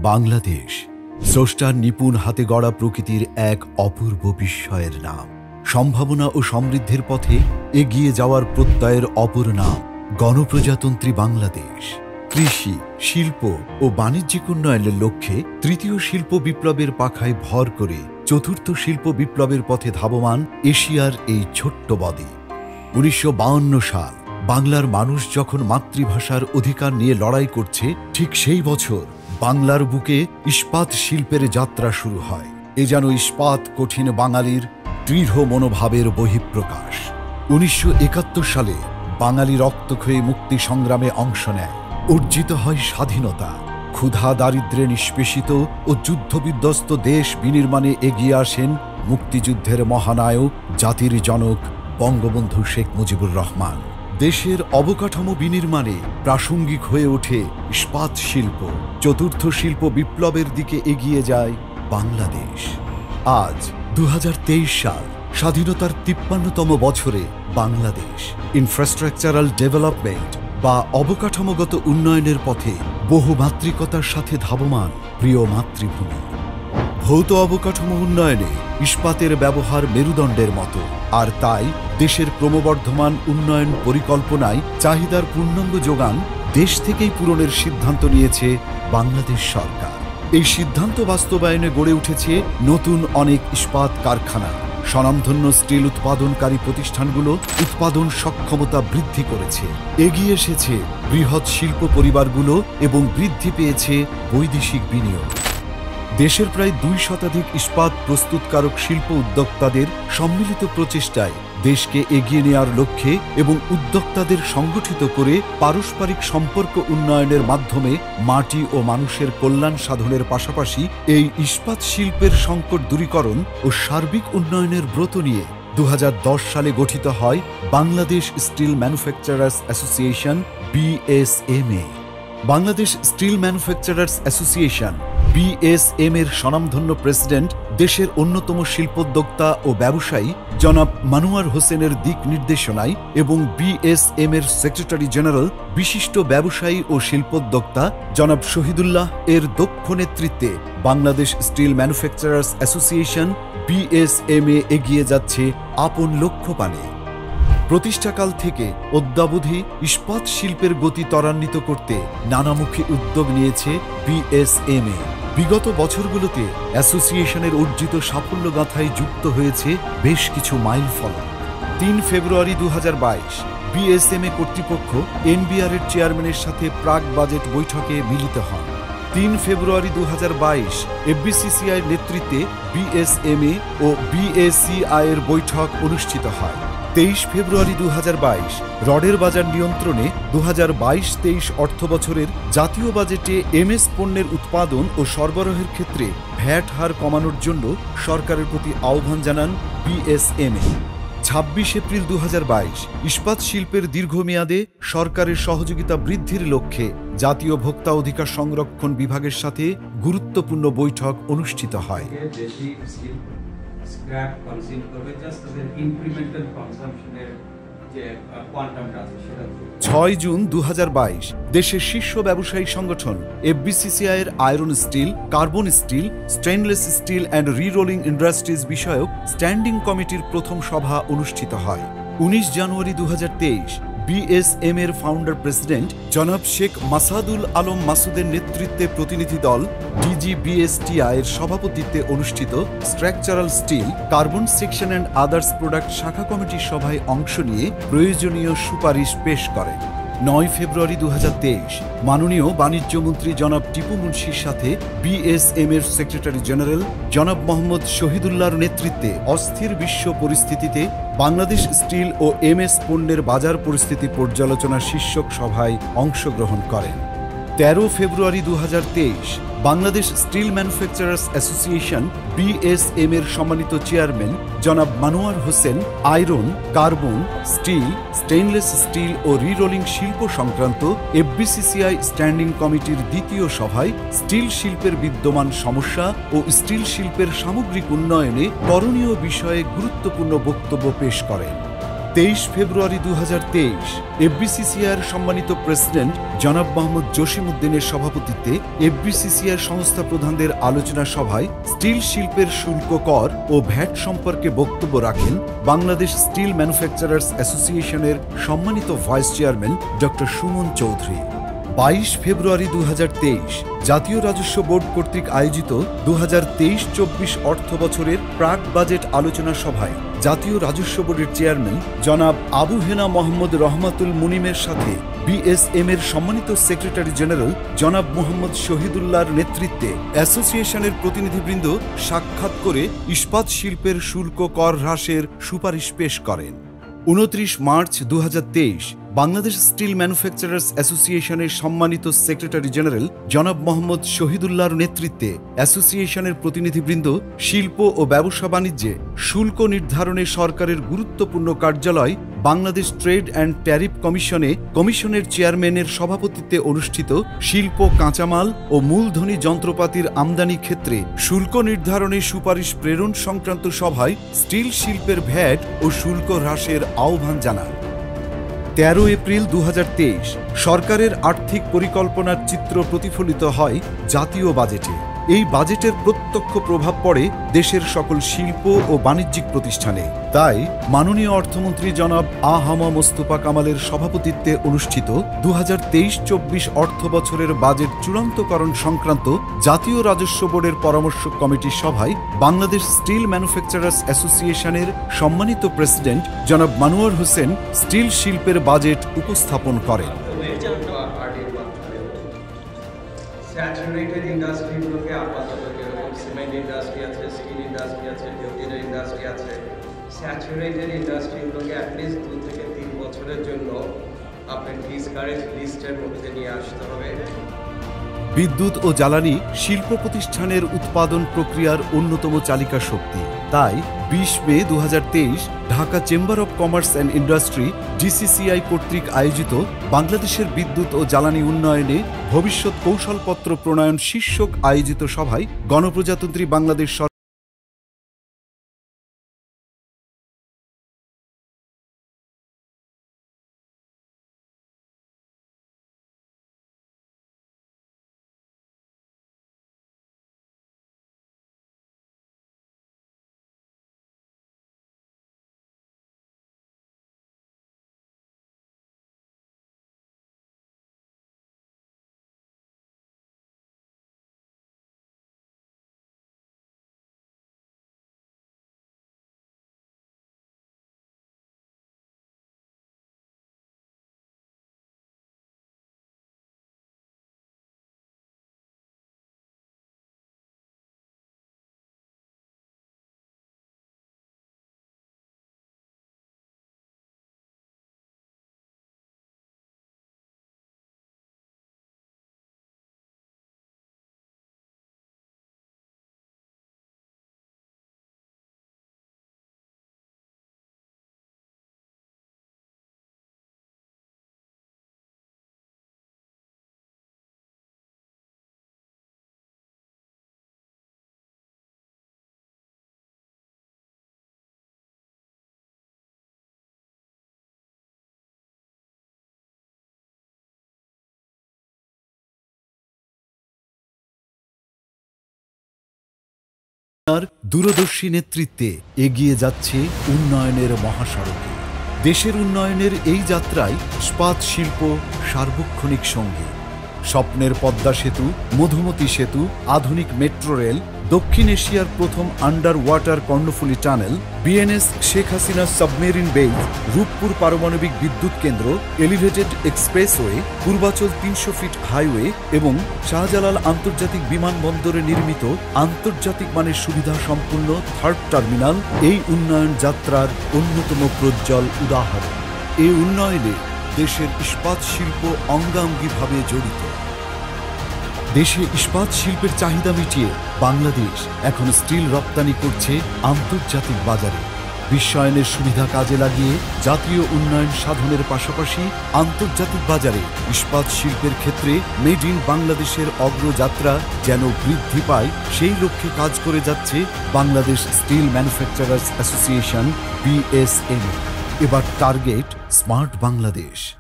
বাংলাদেশ স্রষ্টার নিপুণ হাতে গড়া প্রকৃতির এক অপূর্ব বিস্ময়ের নাম। সম্ভাবনা ও সমৃদ্ধির পথে এগিয়ে যাওয়ার প্রত্যয়ের অপর নাম গণপ্রজাতন্ত্রী বাংলাদেশ। কৃষি, শিল্প ও বাণিজ্যিক উন্নয়নের লক্ষ্যে তৃতীয় শিল্প বিপ্লবের পাখায় ভর করে চতুর্থ শিল্প বিপ্লবের পথে ধাবমান এশিয়ার এই ছোট্ট বদ্বীপ। ১৯৫২ সাল বাংলার মানুষ যখন মাতৃভাষার অধিকার নিয়ে লড়াই করছে, ঠিক সেই বছর বাংলার বুকে ইস্পাত শিল্পের যাত্রা শুরু হয়। এ যেন ইস্পাত কঠিন বাঙালির দৃঢ় মনোভাবের বহিঃপ্রকাশ। ১৯৭১ সালে বাঙালি রক্তক্ষয়ী মুক্তি সংগ্রামে অংশ নেয়। অর্জিত হয় স্বাধীনতা। ক্ষুধা দারিদ্র্যে নিষ্পেষিত ও যুদ্ধবিধ্বস্ত দেশ বিনির্মাণে এগিয়ে আসেন মুক্তিযুদ্ধের মহানায়ক, জাতির জনক বঙ্গবন্ধু শেখ মুজিবুর রহমান। দেশের অবকাঠামো বিনির্মাণে প্রাসঙ্গিক হয়ে ওঠে ইস্পাত শিল্প। চতুর্থ শিল্প বিপ্লবের দিকে এগিয়ে যায় বাংলাদেশ। আজ ২০২৩ সাল, স্বাধীনতার ৫৩তম বছরে বাংলাদেশ ইনফ্রাস্ট্রাকচারাল ডেভেলপমেন্ট বা অবকাঠামোগত উন্নয়নের পথে বহুমাত্রিকতার সাথে ধাবমান প্রিয় মাতৃভূমি। ভৌত অবকাঠামো উন্নয়নে ইস্পাতের ব্যবহার মেরুদণ্ডের মতো, আর তাই দেশের ক্রমবর্ধমান উন্নয়ন পরিকল্পনায় চাহিদার পূর্ণাঙ্গ যোগান দেশ থেকেই পূরণের সিদ্ধান্ত নিয়েছে বাংলাদেশ সরকার। এই সিদ্ধান্ত বাস্তবায়নে গড়ে উঠেছে নতুন অনেক ইস্পাত কারখানা। স্বনামধন্য স্টিল উৎপাদনকারী প্রতিষ্ঠানগুলো উৎপাদন সক্ষমতা বৃদ্ধি করেছে। এগিয়ে এসেছে বৃহৎ শিল্প পরিবারগুলো এবং বৃদ্ধি পেয়েছে বৈদেশিক বিনিয়োগ। দেশের প্রায় ২ শতাধিক ইস্পাত প্রস্তুতকারক শিল্প উদ্যোক্তাদের সম্মিলিত প্রচেষ্টায় দেশকে এগিয়ে নেওয়ার লক্ষ্যে এবং উদ্যোক্তাদের সংগঠিত করে পারস্পরিক সম্পর্ক উন্নয়নের মাধ্যমে মাটি ও মানুষের কল্যাণ সাধনের পাশাপাশি এই ইস্পাত শিল্পের সংকট দূরীকরণ ও সার্বিক উন্নয়নের ব্রত নিয়ে ২০১০ সালে গঠিত হয় Bangladesh steel manufacturers association BSMA। Bangladesh steel manufacturers association BSM এর স্বনামধন্য প্রেসিডেন্ট, দেশের অন্যতম শিল্পোদ্যোক্তা ও ব্যবসায়ী জনাব মনোয়ার হোসেনের দিক নির্দেশনায় এবং BSM এর সেক্রেটারি জেনারেল, বিশিষ্ট ব্যবসায়ী ও শিল্পোদ্যোক্তা জনাব শহীদুল্লাহ এর দক্ষ নেতৃত্বে Bangladesh steel manufacturers association BSMA এগিয়ে যাচ্ছে আপন লক্ষ্যপানে। প্রতিষ্ঠাকাল থেকে অদ্যাবধি ইস্পাত শিল্পের গতি ত্বরান্বিত করতে নানামুখী উদ্যোগ নিয়েছে BSMA। বিগত বছরগুলোতে অ্যাসোসিয়েশনের অর্জিত সাফল্য গাথায় যুক্ত হয়েছে বেশ কিছু মাইলফলক। ৩ ফেব্রুয়ারি ২০২২ BSMA কর্তৃপক্ষ NBR এর চেয়ারম্যানের সাথে প্রাক বাজেট বৈঠকে মিলিত হন। ৩ ফেব্রুয়ারি ২০২২ FBCCI এর নেতৃত্বে BSMA ও BACI এর বৈঠক অনুষ্ঠিত হয়। ২৩ ফেব্রুয়ারি ২০২২ রডের বাজার নিয়ন্ত্রণে ২০২২-২৩ অর্থবছরের জাতীয় বাজেটে MS পণ্যের উৎপাদন ও সরবরাহের ক্ষেত্রে ভ্যাট হার কমানোর জন্য সরকারের প্রতি আহ্বান জানান BSMA। ২৬ এপ্রিল ২০২২ ইস্পাত শিল্পের দীর্ঘমেয়াদে সরকারের সহযোগিতা বৃদ্ধির লক্ষ্যে জাতীয় ভোক্তা অধিকার সংরক্ষণ বিভাগের সাথে গুরুত্বপূর্ণ বৈঠক অনুষ্ঠিত হয়। ৬ জুন ২০২২ দেশের শীর্ষ ব্যবসায়ী সংগঠন FBCCI এর iron steel, carbon steel, stainless steel and rerolling industries বিষয়ক স্ট্যান্ডিং কমিটির প্রথম সভা অনুষ্ঠিত হয়। ১৯ জানুয়ারি ২০২৩ BSM এর ফাউন্ডার প্রেসিডেন্ট জনাব শেখ মাসাদুল আলম মাসুদের নেতৃত্বে প্রতিনিধি দল DGBSTI এর সভাপতিত্বে অনুষ্ঠিত structural steel, carbon section and others product শাখা কমিটির সভায় অংশ নিয়ে প্রয়োজনীয় সুপারিশ পেশ করে। ৯ ফেব্রুয়ারি ২০২৩ মাননীয় বাণিজ্যমন্ত্রী জনাব টিপু মুন্সির সাথে BSM এর সেক্রেটারি জেনারেল জনাব মোহাম্মদ শহীদুল্লাহর নেতৃত্বে অস্থির বিশ্ব পরিস্থিতিতে বাংলাদেশ স্টিল ও MS পণ্যের বাজার পরিস্থিতি পর্যালোচনা শীর্ষক সভায় অংশগ্রহণ করেন। ১৩ February ২০২৩ Bangladesh steel manufacturers association BSM এর সম্মানিত চেয়ারম্যান জনাব Monowar Hossain iron, carbon, steel, stainless steel ও রি-রোলিং শিল্প সংক্রান্ত FBCCI স্ট্যান্ডিং কমিটির দ্বিতীয় সভায় স্টিল শিল্পের বিদ্যমান সমস্যা ও স্টিল শিল্পের সামগ্রিক উন্নয়নে করণীয় বিষয়ে গুরুত্বপূর্ণ বক্তব্য পেশ করেন। 23 ফেব্রুয়ারি 2023 এফবিসিসিআইয়ের সম্মানিত প্রেসিডেন্ট জনাব মোহাম্মদ জসিমউদ্দিনের সভাপতিত্বে এফবিসিসিআইয়ের সংস্থা প্রধানদের আলোচনা সভায় স্টিল শিল্পের শুল্ক কর ও ভ্যাট সম্পর্কে বক্তব্য রাখেন বাংলাদেশ স্টিল ম্যানুফ্যাকচারার্স অ্যাসোসিয়েশনের সম্মানিত vice chairman doctor Suman Chowdhury. 22 ফেব্রুয়ারি 2023 জাতীয় রাজস্ব বোর্ড কর্তৃক আয়োজিত 2023-24 অর্থ বছরের প্রাক বাজেট আলোচনা সভায় জাতীয় রাজস্ব বোর্ডের চেয়ারম্যান জনাব আবু হেনা মোহাম্মদ রহমাতুল মুনিমের সাথে বিএসএম এর সম্মানিত সেক্রেটারি জেনারেল জনাব মোহাম্মদ শহীদুল্লাহর নেতৃত্বে অ্যাসোসিয়েশনের প্রতিনিধিবৃন্দ সাক্ষাৎ করে ইস্পাত শিল্পের শুল্ক কর হ্রাসের সুপারিশ পেশ করেন। 29 মার্চ 2023 বাংলাদেশ স্টিল ম্যানুফ্যাকচারার্স অ্যাসোসিয়েশনের সম্মানিত সেক্রেটারি জেনারেল জনাব মোহাম্মদ শহীদুল্লাহর নেতৃত্বে অ্যাসোসিয়েশনের প্রতিনিধিবৃন্দ শিল্প ও ব্যবসা বাণিজ্যে শুল্ক নির্ধারণে সরকারের গুরুত্বপূর্ণ কার্যালয় বাংলাদেশ ট্রেড অ্যান্ড ট্যারিফ কমিশনের চেয়ারম্যানের সভাপতিত্বে অনুষ্ঠিত শিল্প কাঁচামাল ও মূলধনী যন্ত্রপাতির আমদানি ক্ষেত্রে শুল্ক নির্ধারণে সুপারিশ প্রেরণ সংক্রান্ত সভায় স্টিল শিল্পের ভ্যাট ও শুল্ক হ্রাসের আহ্বান জানান। 13 এপ্রিল 2023 সরকারের আর্থিক পরিকল্পনার চিত্র প্রতিফলিত হয় জাতীয় বাজেটে। এই বাজেটের প্রত্যক্ষ প্রভাব পড়ে দেশের সকল শিল্প ও বাণিজ্যিক প্রতিষ্ঠানে। তাই মাননীয় অর্থমন্ত্রী জনাব আ.হ.ম মোস্তফা কামালের সভাপতিত্বে অনুষ্ঠিত 2023-24 অর্থ বছরের বাজেট চূড়ান্তকরণ সংক্রান্ত জাতীয় রাজস্ব বোর্ডের পরামর্শ কমিটির সভায় বাংলাদেশ স্টিল ম্যানুফ্যাকচারার্স অ্যাসোসিয়েশনের সম্মানিত প্রেসিডেন্ট জনাব মানোয়ার হোসেন স্টিল শিল্পের বাজেট উপস্থাপন করেন। স্যাচুরেটেড ইন্ডাস্ট্রিগুলোকে আপাতত যেরকম সিমেন্ট ইন্ডাস্ট্রি আছে, স্টিল ইন্ডাস্ট্রি আছে, জুটের ইন্ডাস্ট্রি আছে, স্যাচুরেটেড ইন্ডাস্ট্রিগুলোকে অ্যাটলিস্ট 2 থেকে 3 বছরের জন্য আপনার ডিসকারেজ লিস্টের মধ্যে নিয়ে আসতে হবে। বিদ্যুৎ ও জ্বালানি শিল্প প্রতিষ্ঠানের উৎপাদন প্রক্রিয়ার অন্যতম চালিকা শক্তি। তাই 20 মে 2023 Dhaka chamber of commerce and industry DCCI কর্তৃক আয়োজিত বাংলাদেশের বিদ্যুৎ ও জ্বালানি উন্নয়নে ভবিষ্যৎ কৌশলপত্র প্রণয়ন শীর্ষক আয়োজিত সভায় গণপ্রজাতন্ত্রী বাংলাদেশ দূরদর্শী নেতৃত্বে এগিয়ে যাচ্ছে উন্নয়নের মহাসড়কে। দেশের উন্নয়নের এই যাত্রায় ইস্পাত শিল্প সার্বক্ষণিক সঙ্গী। স্বপ্নের পদ্মা সেতু, মধুমতি সেতু, আধুনিক মেট্রো রেল, দক্ষিণ এশিয়ার প্রথম under water Karnaphuli tunnel, BNS Sheikh Hasina submarine base, Rooppur পারমাণবিক বিদ্যুৎ কেন্দ্র, elevated expressway, Purbachal 300 feet highway এবং শাহজালাল আন্তর্জাতিক বিমানবন্দরে নির্মিত আন্তর্জাতিক মানের সুবিধা সম্পন্ন 3rd টার্মিনাল এই উন্নয়ন যাত্রার অন্যতম প্রজ্জ্বল উদাহরণ। এই উন্নয়নে দেশের ইস্পাত শিল্প অঙ্গাঙ্গিভাবে জড়িত। দেশে ইস্পাত শিল্পের চাহিদা মিটিয়ে বাংলাদেশ এখন স্টিল রপ্তানি করছে আন্তর্জাতিক বাজারে। বিশ্বায়নের সুবিধা কাজে লাগিয়ে জাতীয় উন্নয়ন সাধনের পাশাপাশি আন্তর্জাতিক বাজারে ইস্পাত শিল্পের ক্ষেত্রে মেড ইন বাংলাদেশের অগ্রযাত্রা যেন বৃদ্ধি পায় সেই লক্ষ্যে কাজ করে যাচ্ছে Bangladesh steel manufacturers association BSM. এবার টার্গেট স্মার্ট বাংলাদেশ।